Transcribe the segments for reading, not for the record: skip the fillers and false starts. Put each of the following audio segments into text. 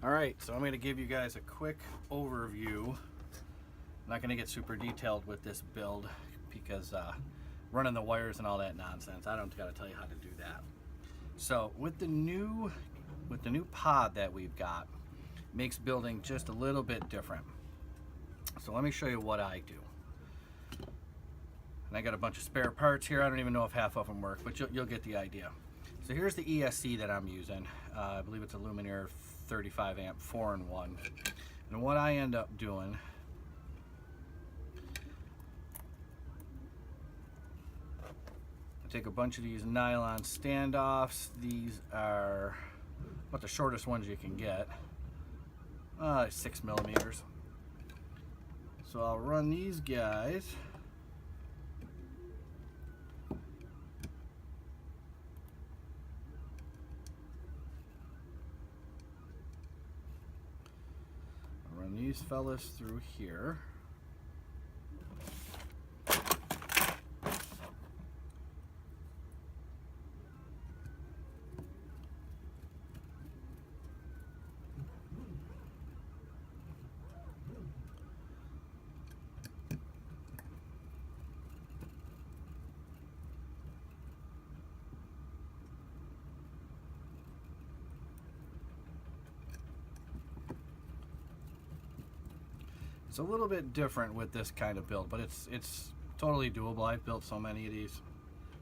Alright, so I'm going to give you guys a quick overview. I'm not going to get super detailed with this build because running the wires and all that nonsense, I don't got to tell you how to do that. So with the new pod that we've got, makes building just a little bit different. So let me show you what I do. And I got a bunch of spare parts here. I don't even know if half of them work, but you'll get the idea. So here's the ESC that I'm using. I believe it's a Luminaire 35 amp 4-in-1. And what I end up doing, I take a bunch of these nylon standoffs. These are about the shortest ones you can get, 6 millimeters. So I'll run these guys these fellas through here. It's a little bit different with this kind of build, but it's totally doable. I've built so many of these.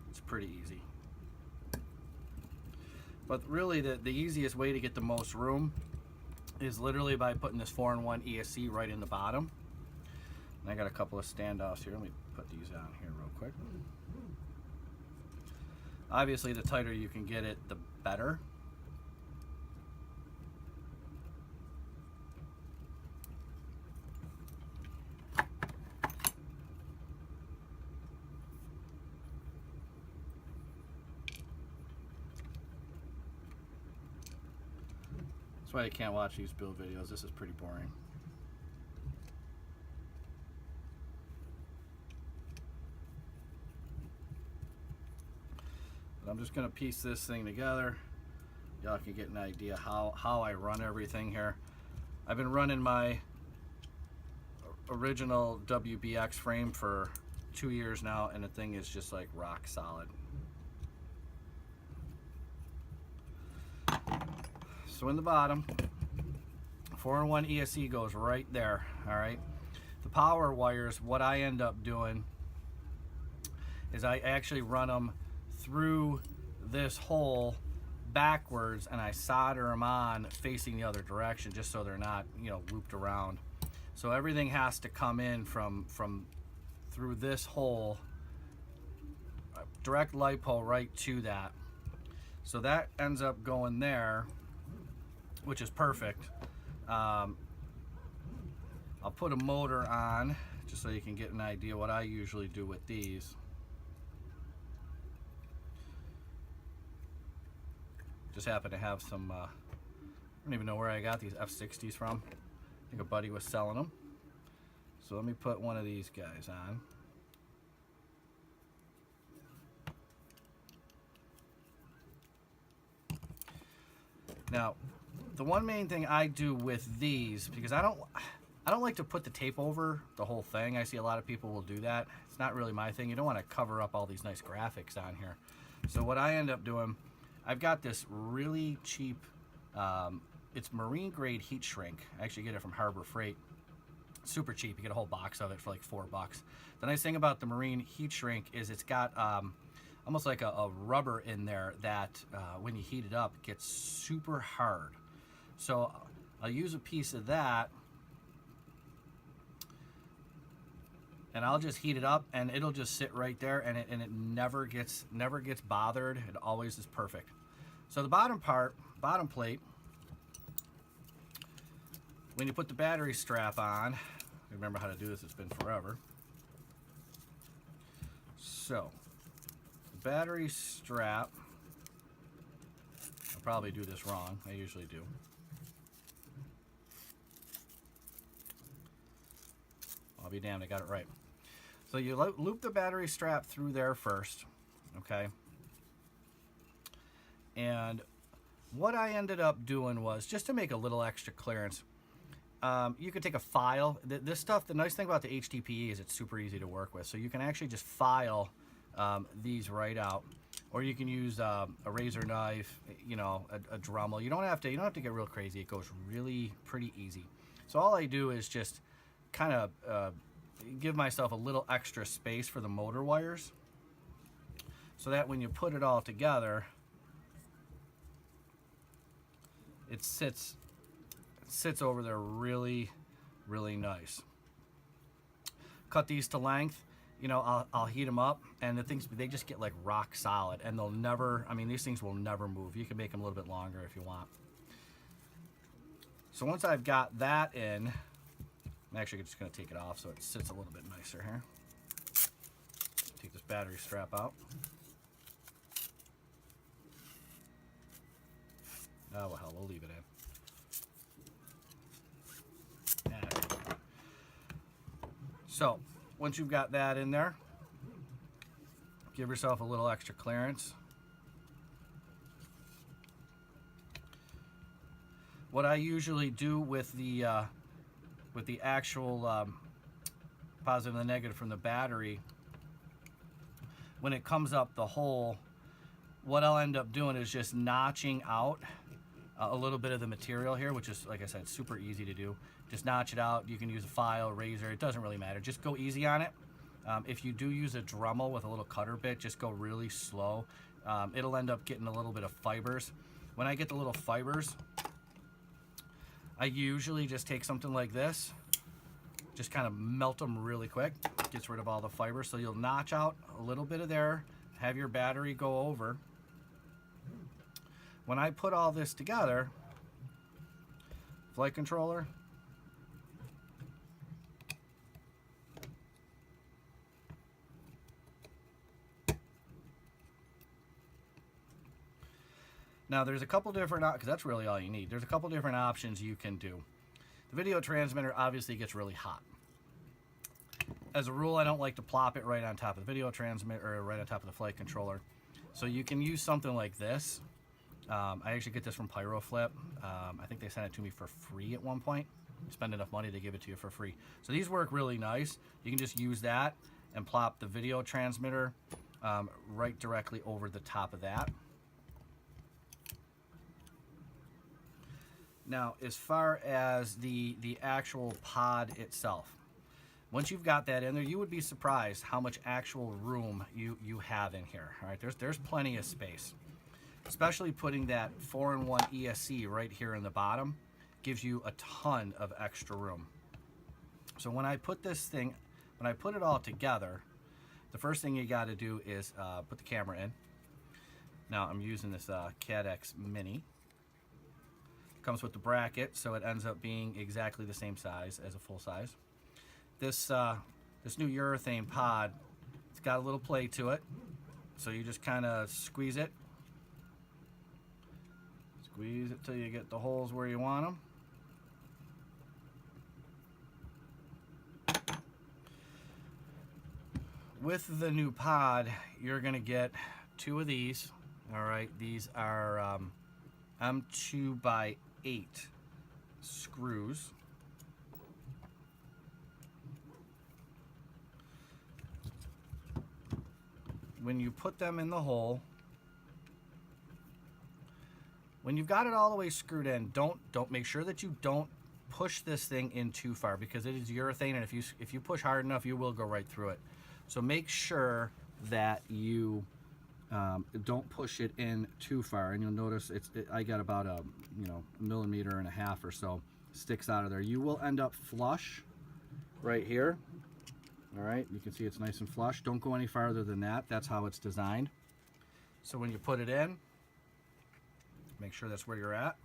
It's pretty easy. But really the easiest way to get the most room is literally by putting this 4-in-1 ESC right in the bottom. And I got a couple of standoffs here. Let me put these on here real quick. Obviously the tighter you can get it, the better. That's why you can't watch these build videos. This is pretty boring. But I'm just going to piece this thing together. Y'all can get an idea how I run everything here. I've been running my original WBX frame for 2 years now, and the thing is just like rock solid. So in the bottom, 4-in-1 ESC goes right there, all right? The power wires, what I end up doing is I actually run them through this hole backwards, and I solder them on facing the other direction just so they're not, you know, looped around. So everything has to come in from through this hole, direct light pole right to that. So that ends up going there, which is perfect. I'll put a motor on just so you can get an idea what I usually do with these. Just happen to have some, I don't even know where I got these F60s from. I think a buddy was selling them. So let me put one of these guys on. Now, the one main thing I do with these, because I don't like to put the tape over the whole thing. I see a lot of people will do that. It's not really my thing. You don't want to cover up all these nice graphics on here. So what I end up doing, I've got this really cheap, it's marine grade heat shrink. I actually get it from Harbor Freight. Super cheap. You get a whole box of it for like $4. The nice thing about the marine heat shrink is it's got almost like a rubber in there that when you heat it up, it gets super hard. So I'll use a piece of that, and I'll just heat it up, and it'll just sit right there, and it never gets bothered. It always is perfect. So the bottom plate, when you put the battery strap on, remember how to do this, it's been forever. So the battery strap, I'll probably do this wrong, I usually do. I'll be damned, I got it right. So you loop the battery strap through there first, okay? And what I ended up doing was, just to make a little extra clearance, you could take a file. This stuff, the nice thing about the HDPE is it's super easy to work with. So you can actually just file these right out, or you can use a razor knife, you know, a Dremel. You don't have to get real crazy. It goes really pretty easy. So all I do is just kind of give myself a little extra space for the motor wires, so that when you put it all together, it sits over there really, really nice. Cut these to length. You know, I'll heat them up, and they just get like rock solid, and they'll never, I mean, these things will never move. You can make them a little bit longer if you want. So once I've got that in, I'm actually just going to take it off so it sits a little bit nicer here. Take this battery strap out. Oh, well, hell, we'll leave it in. So, once you've got that in there, give yourself a little extra clearance. What I usually do with the actual positive and the negative from the battery, when it comes up the hole, what I'll end up doing is just notching out a little bit of the material here, which is, like I said, super easy to do. Just notch it out. You can use a file, razor, it doesn't really matter. Just go easy on it. If you do use a Dremel with a little cutter bit, just go really slow. It'll end up getting a little bit of fibers. When I get the little fibers, I usually just take something like this, just kind of melt them really quick. Gets rid of all the fibers. So you'll notch out a little bit of there, have your battery go over. When I put all this together, flight controller, now there's a couple different, because that's really all you need. There's a couple different options you can do. The video transmitter obviously gets really hot. As a rule, I don't like to plop it right on top of the video transmitter or right on top of the flight controller. So you can use something like this. I actually get this from Pyroflip. I think they sent it to me for free at one point. You spend enough money to give it to you for free. So these work really nice. You can just use that and plop the video transmitter right directly over the top of that. Now, as far as the actual pod itself, once you've got that in there, you would be surprised how much actual room you have in here. All right, there's plenty of space. Especially putting that 4-in-1 ESC right here in the bottom gives you a ton of extra room. So when I put it all together, the first thing you got to do is put the camera in. Now I'm using this CADX Mini. Comes with the bracket, so it ends up being exactly the same size as a full size. This new urethane pod, it's got a little play to it, so you just kind of squeeze it. Squeeze it till you get the holes where you want them. With the new pod, you're going to get 2 of these. All right, these are M2x8 screws. When you put them in the hole, when you've got it all the way screwed in, don't make sure that you don't push this thing in too far, because it is urethane, and if you push hard enough, you will go right through it. So make sure that you don't push it in too far, and you'll notice I got about a 1.5 millimeters or so sticks out of there. You will end up flush right here. All right, you can see it's nice and flush. Don't go any farther than that. That's how it's designed. So when you put it in, make sure that's where you're at.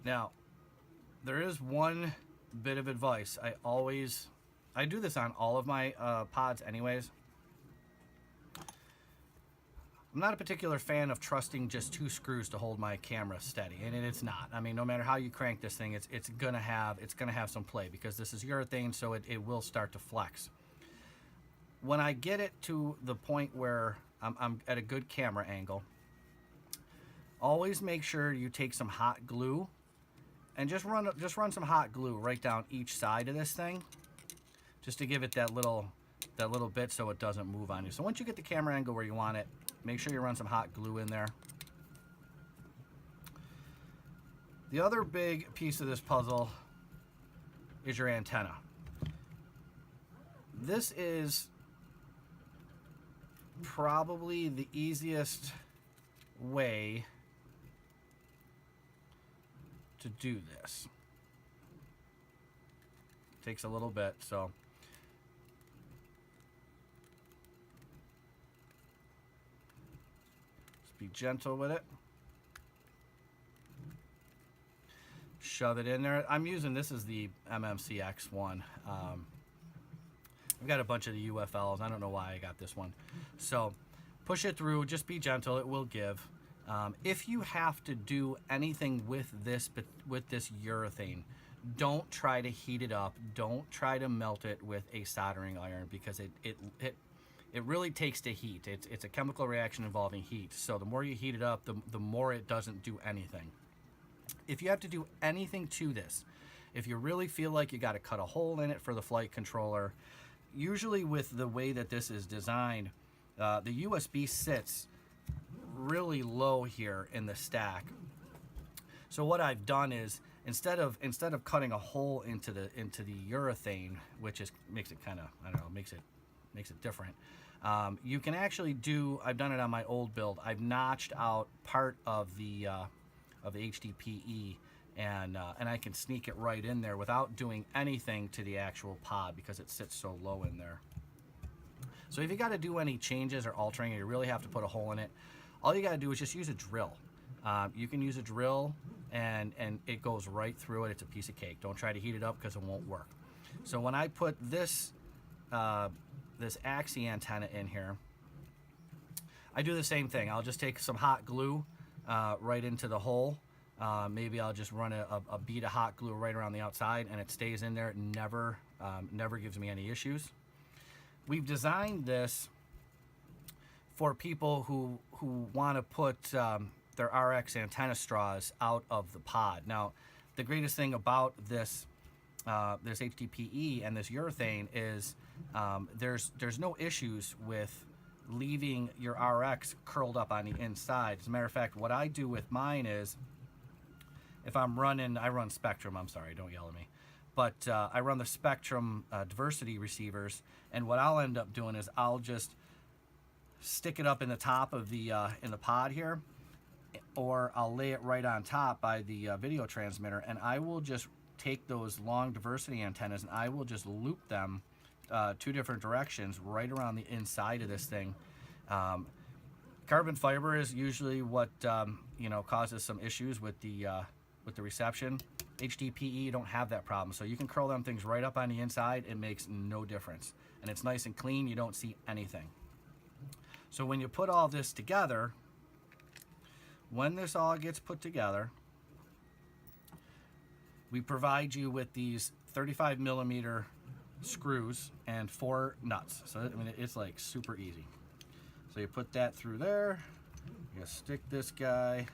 Now, there is one bit of advice. I do this on all of my pods anyways. I'm not a particular fan of trusting just 2 screws to hold my camera steady, and it's not. I mean, no matter how you crank this thing, it's gonna have some play because this is urethane, so it will start to flex. When I get it to the point where I'm at a good camera angle, always make sure you take some hot glue and just run some hot glue right down each side of this thing, just to give it that little bit so it doesn't move on you. So once you get the camera angle where you want it, make sure you run some hot glue in there. The other big piece of this puzzle is your antenna. This is probably the easiest way to do this. Takes a little bit, so just be gentle with it. Shove it in there. I'm using, this is the MMCX one. I've got a bunch of the UFLs. I don't know why I got this one. So push it through, just be gentle, it will give. If you have to do anything with this urethane, don't try to heat it up. Don't try to melt it with a soldering iron because it really takes to heat. It's a chemical reaction involving heat. So the more you heat it up, the more it doesn't do anything. If you have to do anything to this, if you really feel like you got to cut a hole in it for the flight controller, usually with the way that this is designed, the USB sits really low here in the stack. So what I've done is instead of cutting a hole into the urethane, which makes it kind of, I don't know, makes it different. You can actually do, I've done it on my old build. I've notched out part of the HDPE, and I can sneak it right in there without doing anything to the actual pod because it sits so low in there. So if you got to do any changes or altering, you really have to put a hole in it. All you got to do is just use a drill. You can use a drill and it goes right through it. It's a piece of cake. Don't try to heat it up because it won't work. So when I put this AXI antenna in here, I do the same thing. I'll just take some hot glue right into the hole. Maybe I'll just run a bead of hot glue right around the outside and it stays in there. It never gives me any issues. We've designed this for people who want to put their RX antenna straws out of the pod. Now, the greatest thing about this HDPE and this urethane is there's no issues with leaving your RX curled up on the inside. As a matter of fact, what I do with mine is, if I run Spectrum, I'm sorry, don't yell at me, but I run the Spectrum diversity receivers, and what I'll end up doing is I'll just stick it up in the top of the in the pod here, or I'll lay it right on top by the video transmitter, and I will just take those long diversity antennas and I will just loop them 2 different directions right around the inside of this thing. Carbon fiber is usually what causes some issues with the reception. HDPE, you don't have that problem, so you can curl them things right up on the inside. It makes no difference, and it's nice and clean. You don't see anything. So when you put all this together, when this all gets put together, we provide you with these 35 millimeter screws and 4 nuts. So I mean, it's like super easy. So you put that through there, you stick this guy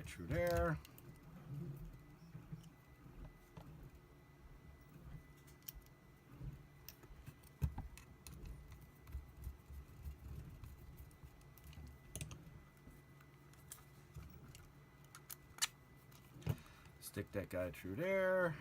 through there. Stick that guy through there.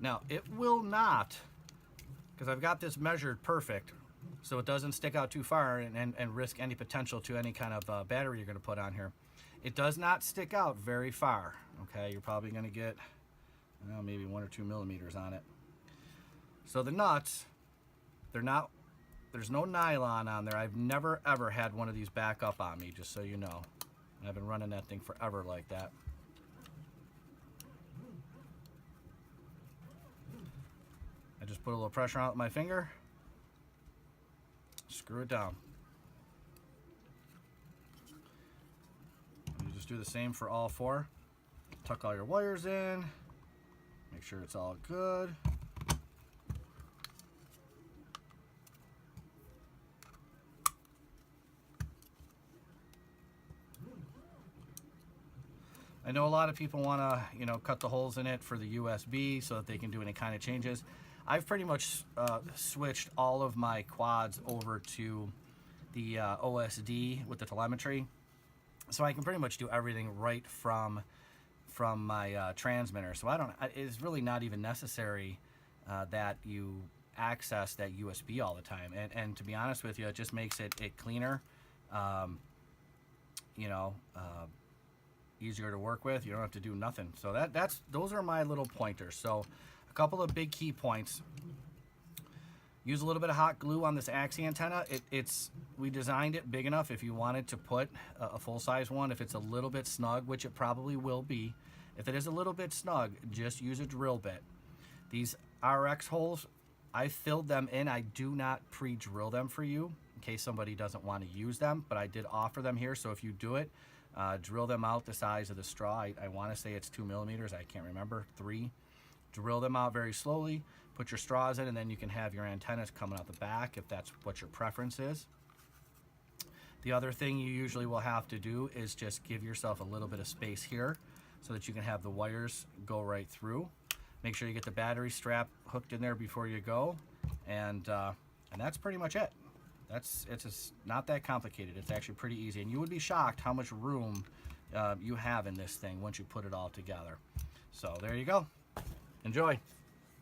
Now, it will not, because I've got this measured perfect, so it doesn't stick out too far and risk any potential to any kind of battery you're going to put on here. It does not stick out very far. Okay, you're probably going to get, well, maybe 1 or 2 millimeters on it. So the nuts, they're not, there's no nylon on there. I've never ever had one of these back up on me, just so you know. I've been running that thing forever like that. I just put a little pressure on it with my finger, screw it down. You just do the same for all 4. Tuck all your wires in, make sure it's all good. I know a lot of people want to, you know, cut the holes in it for the USB so that they can do any kind of changes. I've pretty much switched all of my quads over to the OSD with the telemetry, so I can pretty much do everything right from my transmitter. So it's really not even necessary that you access that USB all the time. And to be honest with you, it just makes it cleaner. You know. Easier to work with. You don't have to do nothing. So those are my little pointers. So a couple of big key points. Use a little bit of hot glue on this axis antenna. We designed it big enough if you wanted to put a full-size one. If it's a little bit snug, which it probably will be, if it is a little bit snug, just use a drill bit. These RX holes, I filled them in. I do not pre-drill them for you in case somebody doesn't want to use them, but I did offer them here. So if you do it, drill them out the size of the straw. I want to say it's 2 millimeters. I can't remember. 3. Drill them out very slowly. Put your straws in, and then you can have your antennas coming out the back if that's what your preference is. The other thing you usually will have to do is just give yourself a little bit of space here so that you can have the wires go right through. Make sure you get the battery strap hooked in there before you go, and that's pretty much it. It's not that complicated. It's actually pretty easy, and you would be shocked how much room you have in this thing once you put it all together. So there you go. Enjoy.